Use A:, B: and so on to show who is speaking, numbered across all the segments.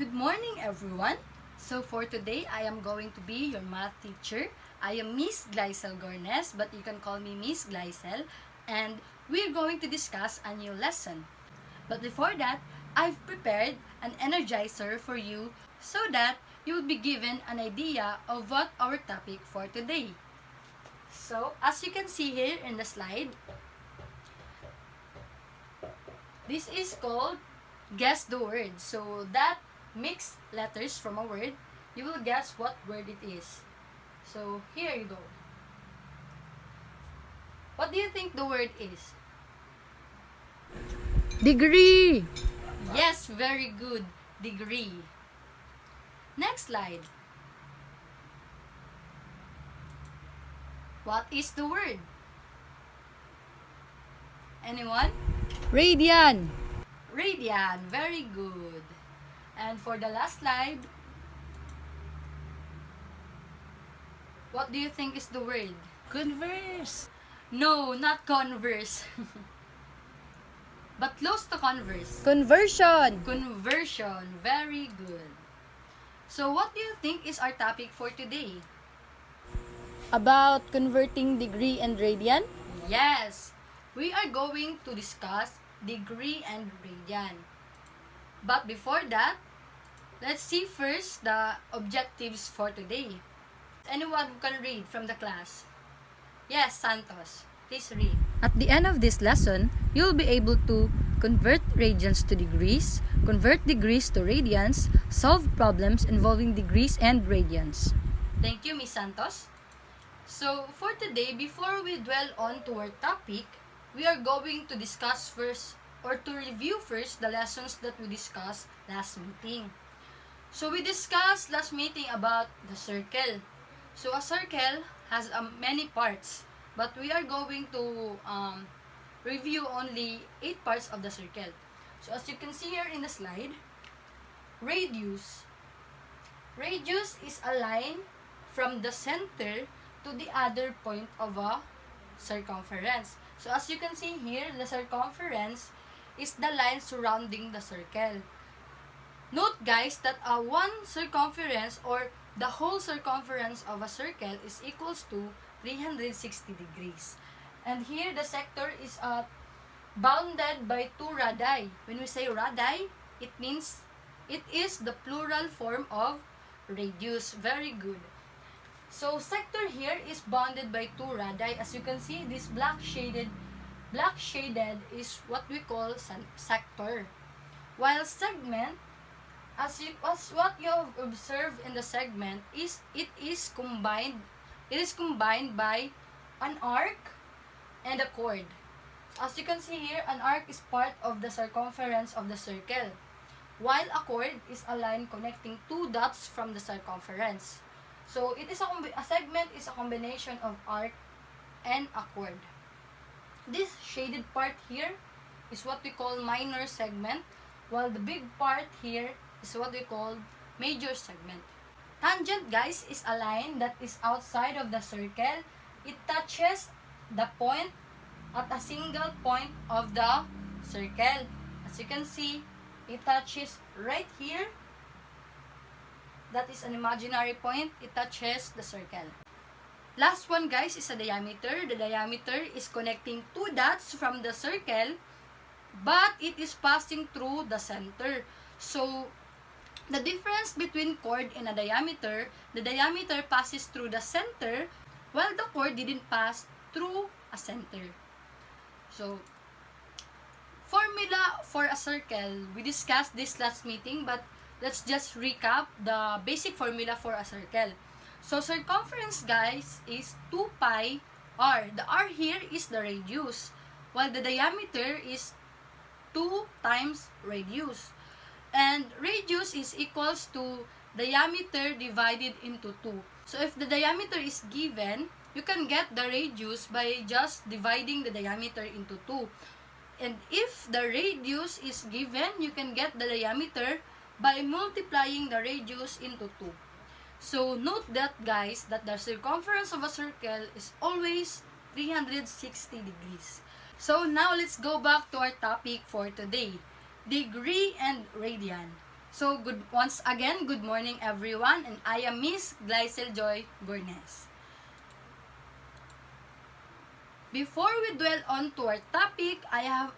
A: Good morning, everyone. So for today, I am going to be your math teacher. I am Miss Glycel Gornes, but you can call me Miss Glycel, and we're going to discuss a new lesson. But before that, I've prepared an energizer for you so that you will be given an idea of what our topic for today. So, as you can see here in the slide, this is called Guess the Word. So that mix letters from a word, you will guess what word it is. So here you go. What do you think the word is?
B: Degree.
A: Yes, very good. Degree. Next slide. What is the word? Anyone?
B: Radian.
A: Radian. Very good. And for the last slide, what do you think is the word?
B: Converse.
A: No, not converse. But close to converse.
B: Conversion.
A: Conversion. Very good. So what do you think is our topic for today?
B: About converting degree and radian.
A: Yes, we are going to discuss degree and radian. But before that, let's see first the objectives for today. Anyone who can read from the class? Yes, Santos. Please read.
B: At the end of this lesson, you'll be able to convert radians to degrees, convert degrees to radians, solve problems involving degrees and radians.
A: Thank you, Miss Santos. So, for today, before we dwell on to our topic, we are going to discuss first or to review first the lessons that we discussed last meeting. So, we discussed last meeting about the circle. So, a circle has many parts, but we are going to review only 8 parts of the circle. So, as you can see here in the slide, radius. Radius is a line from the center to the other point of a circumference. So, as you can see here, the circumference is the line surrounding the circle. Note, guys, that one circumference or the whole circumference of a circle is equals to 360 degrees. And here, the sector is bounded by 2 radii. When we say radii, it means it is the plural form of radius. Very good. So, sector here is bounded by 2 radii. As you can see, this black shaded is what we call sector. While segment, as what you have observed in the segment, it is combined by an arc and a chord. As you can see here, an arc is part of the circumference of the circle, while a chord is a line connecting 2 dots from the circumference. So, it is a segment is a combination of arc and a chord. This shaded part here is what we call minor segment, while the big part here is what we call major segment. Tangent, guys, is a line that is outside of the circle. It touches the point at a single point of the circle. As you can see, it touches right here. That is an imaginary point. It touches the circle. Last one, guys, is a diameter. The diameter is connecting 2 dots from the circle, but it is passing through the center. So, the difference between chord and a diameter, the diameter passes through the center, while the chord didn't pass through a center. So, formula for a circle, we discussed this last meeting, but let's just recap the basic formula for a circle. So, circumference, guys, is 2 pi r. The r here is the radius, while the diameter is 2 times radius. And radius is equals to diameter divided into 2. So, if the diameter is given, you can get the radius by just dividing the diameter into 2. And if the radius is given, you can get the diameter by multiplying the radius into 2. So, note that, guys, that the circumference of a circle is always 360 degrees. So, now let's go back to our topic for today. Degree and radian. So, once again, good morning everyone, and I am Miss Glycel Joy Gornes. Before we dwell on to our topic, I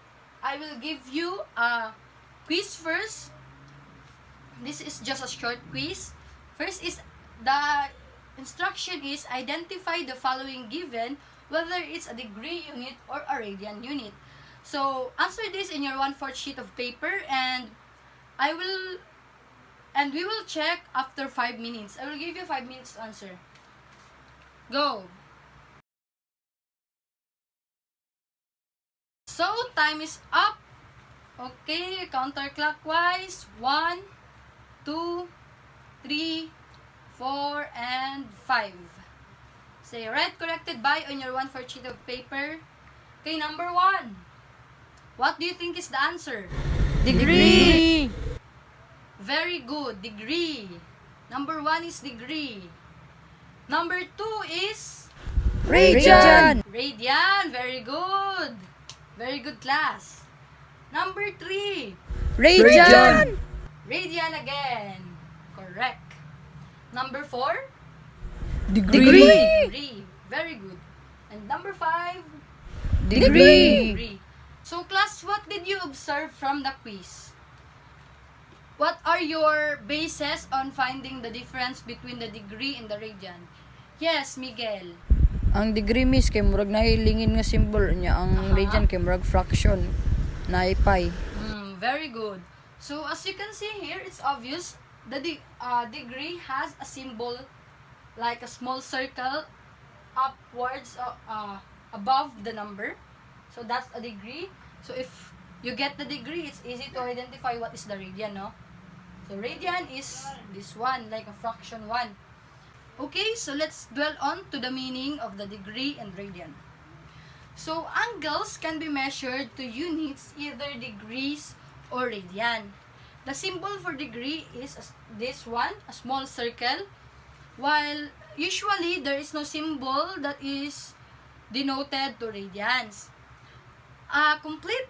A: will give you a quiz first. This is just a short quiz. First is the instruction is identify the following given, whether it's a degree unit or a radian unit. So, answer this in your 1/4 sheet of paper, and we will check after 5 minutes. I will give you 5 minutes to answer. Go! So, time is up. Okay, counterclockwise. 1, 2, 3, 4, and 5. Say red corrected by on your 1/4 sheet of paper. Okay, number 1. What do you think is the answer?
B: Degree.
A: Very good, degree. Number 1 is degree. Number 2 is
B: Radian.
A: radian. Very good. Very good, class. Number 3,
B: Radian.
A: radian again. Correct. Number 4,
B: Degree.
A: degree. Very good. And number 5,
B: Degree.
A: degree. So, class, what did you observe from the quiz? What are your bases on finding the difference between the degree and the radian? Yes, Miguel.
B: Ang degree, miss, kay murag nahilingin nga symbol niya. Ang radian kay murag fraction. Naipay.
A: Very good. So, as you can see here, it's obvious the degree has a symbol like a small circle upwards above the number. So, that's a degree. So, if you get the degree, it's easy to identify what is the radian, no? So, radian is this one, like a fraction 1. Okay, so let's dwell on to the meaning of the degree and radian. So, angles can be measured to units, either degrees or radian. The symbol for degree is this one, a small circle, while usually there is no symbol that is denoted to radians. A complete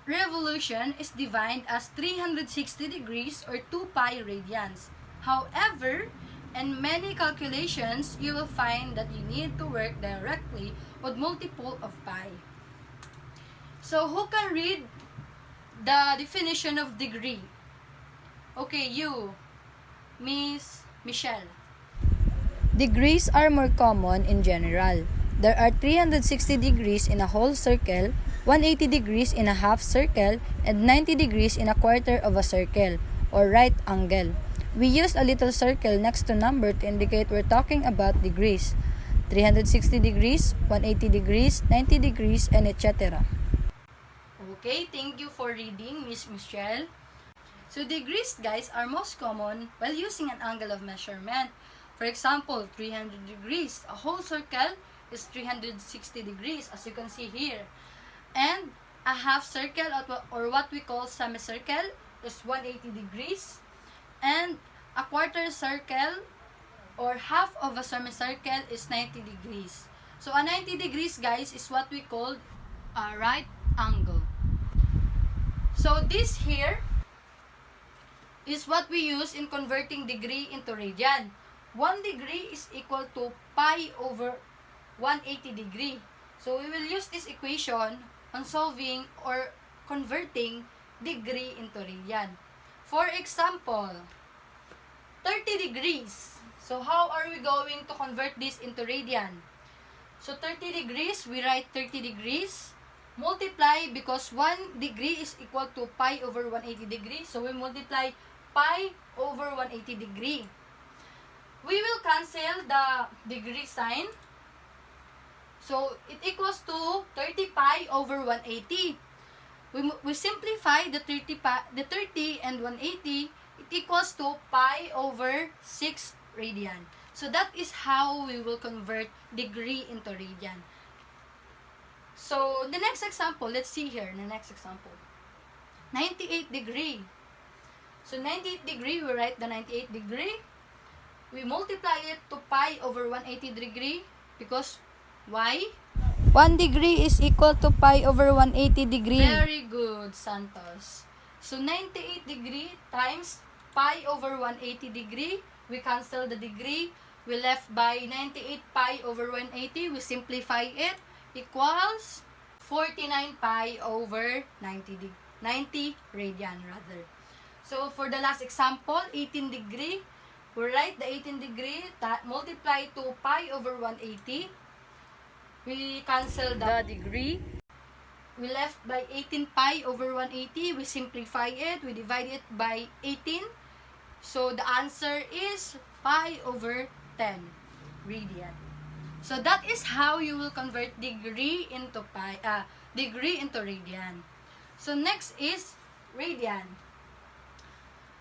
A: revolution is defined as 360 degrees or 2 pi radians. However, in many calculations, you will find that you need to work directly with multiple of pi. So, who can read the definition of degree? Okay, you, Miss Michelle.
B: Degrees are more common in general. There are 360 degrees in a whole circle, 180 degrees in a half circle, and 90 degrees in a quarter of a circle, or right angle. We use a little circle next to number to indicate we're talking about degrees. 360 degrees, 180 degrees, 90 degrees, and etc.
A: Okay, thank you for reading, Miss Michelle. So, degrees, guys, are most common while using an angle of measurement. For example, 300 degrees. A whole circle is 360 degrees, as you can see here. And a half circle, or what we call semicircle, is 180 degrees. And a quarter circle, or half of a semicircle, is 90 degrees. So, a 90 degrees, guys, is what we call a right angle. So, this here is what we use in converting degree into radian. 1 degree is equal to pi over 180 degree. So, we will use this equation on solving or converting degree into radian. For example, 30 degrees. So, how are we going to convert this into radian? So, 30 degrees, we write 30 degrees. Multiply, because 1 degree is equal to pi over 180 degree. So, we multiply pi over 180 degree. We will cancel the degree sign. So, it equals to 30 pi over 180. We simplify the 30 and 180. It equals to pi over 6 radian. So, that is how we will convert degree into radian. So, the next example, let's see here, the next example. 98 degree. So, 98 degree, we write the 98 degree. We multiply it to pi over 180 degree because why?
B: 1 degree is equal to pi over 180 degree.
A: Very good, Santos. So, 98 degree times pi over 180 degree. We cancel the degree. We left by 98 pi over 180. We simplify it. Equals 49 pi over 90 radian rather. So for the last example, 18 degree. We write the 18 degree multiply to pi over 180. We cancel the degree. We left by 18 pi over 180. We simplify it. We divide it by 18. So the answer is pi over 10 radian. So that is how you will convert degree into radian. So next is radian.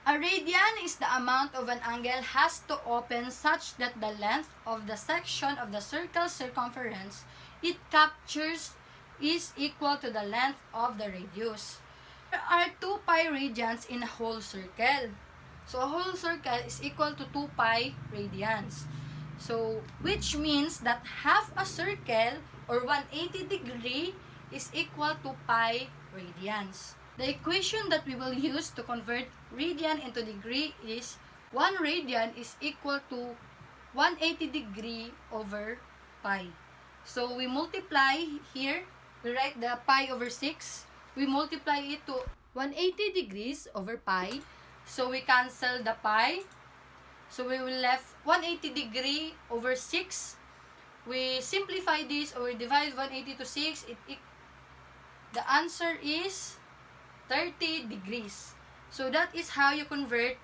A: A radian is the amount of an angle has to open such that the length of the section of the circle's circumference it captures is equal to the length of the radius. There are 2 pi radians in a whole circle. So a whole circle is equal to 2 pi radians. So which means that half a circle or 180 degree is equal to pi radians. The equation that we will use to convert radian into degree is 1 radian is equal to 180 degree over pi. So we multiply here, we write the pi over 6. We multiply it to 180 degrees over pi. So we cancel the pi. So we will left 180 degree over 6. We simplify this or divide 180 to 6. The answer is 30 degrees. So that is how you convert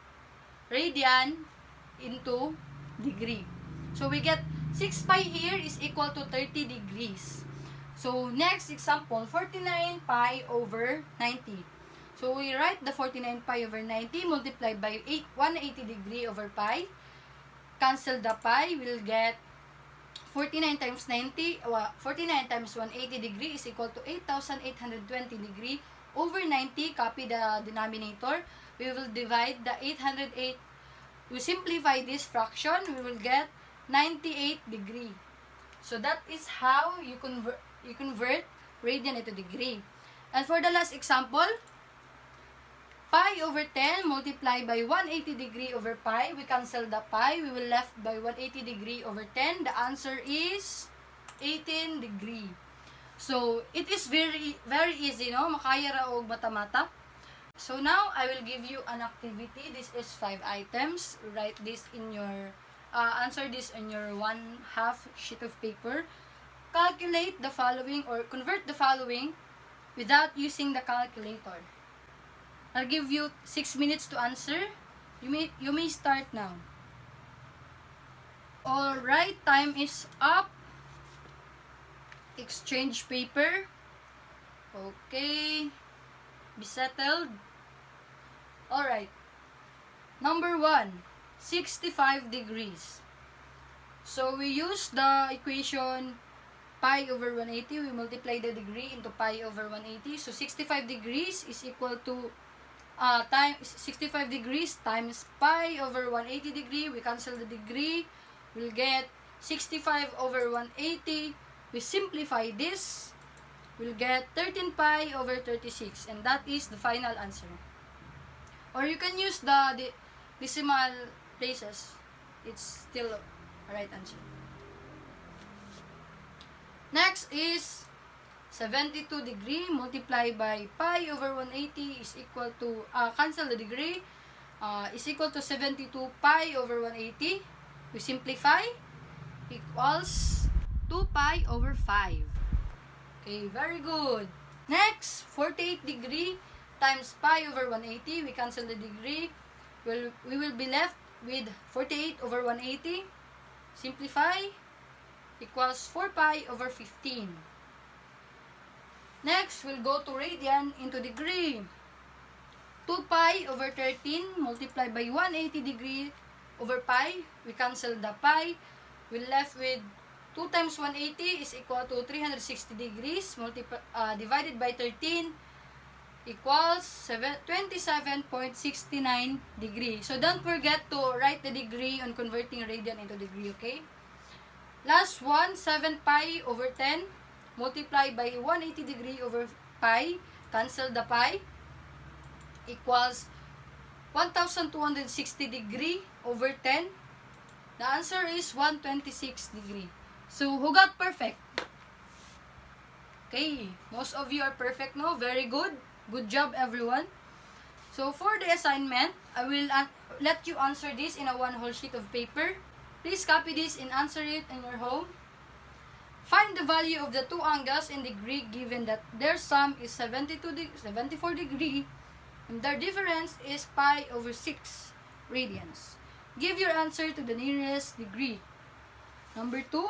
A: radian into degree. So we get 6 pi here is equal to 30 degrees. So next example, 49 pi over 90. So we write the 49 pi over 90 multiplied by 180 degree over pi. Cancel the pi, we'll get 49 times 90, 49 times 180 degree is equal to 8,820 degree over 90. Copy the denominator. We will divide the 808. We simplify this fraction. We will get 98 degree. So that is how you convert radian into degree. And for the last example, pi over 10 multiplied by 180 degree over pi. We cancel the pi. We will left by 180 degree over 10. The answer is 18 degree. So, it is very easy, no? Makaya ra og mata-mata. So, now, I will give you an activity. This is 5 items. Write this in your, answer this in your 1/2 sheet of paper. Calculate the following or convert the following without using the calculator. I'll give you 6 minutes to answer. You may start now. Alright, time is up. Exchange paper. Okay. Be settled. Alright. Number 1. 65 degrees. So, we use the equation pi over 180. We multiply the degree into pi over 180. So, 65 degrees is equal to 65 degrees times pi over 180 degree. We cancel the degree. We'll get 65 over 180. We simplify this. We'll get 13 pi over 36. And that is the final answer. Or you can use the decimal places. It's still a right answer. Next is 72 degree multiplied by pi over 180 is equal to, cancel the degree, is equal to 72 pi over 180. We simplify, equals 2 pi over 5. Okay, very good. Next, 48 degree times pi over 180. We cancel the degree. We will be left with 48 over 180. Simplify, equals 4 pi over 15. Next, we'll go to radian into degree. 2 pi over 13 multiplied by 180 degree over pi. We cancel the pi. We're left with 2 times 180 is equal to 360 degrees. Divided by 13 equals 27.69 degrees. So, don't forget to write the degree on converting radian into degree, okay? Last one, 7 pi over 10 multiplied by 180 degree over pi. Cancel the pi. Equals 1,260 degree over 10? The answer is 126 degree. So, who got perfect? Okay, most of you are perfect now. Very good. Good job, everyone. So, for the assignment, I will let you answer this in a one whole sheet of paper. Please copy this and answer it in your home. Find the value of the two angles in degree given that their sum is 74 degree and their difference is pi over 6 radians. Give your answer to the nearest degree. Number 2.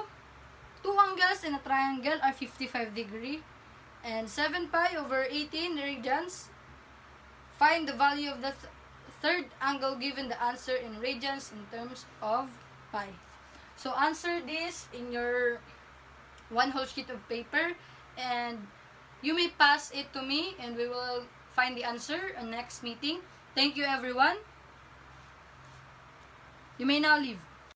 A: Two angles in a triangle are 55 degree and 7 pi over 18 radians. Find the value of the third angle given the answer in radians in terms of pi. So answer this in your one whole sheet of paper and you may pass it to me and we will find the answer in next meeting. Thank you, everyone. You may now leave.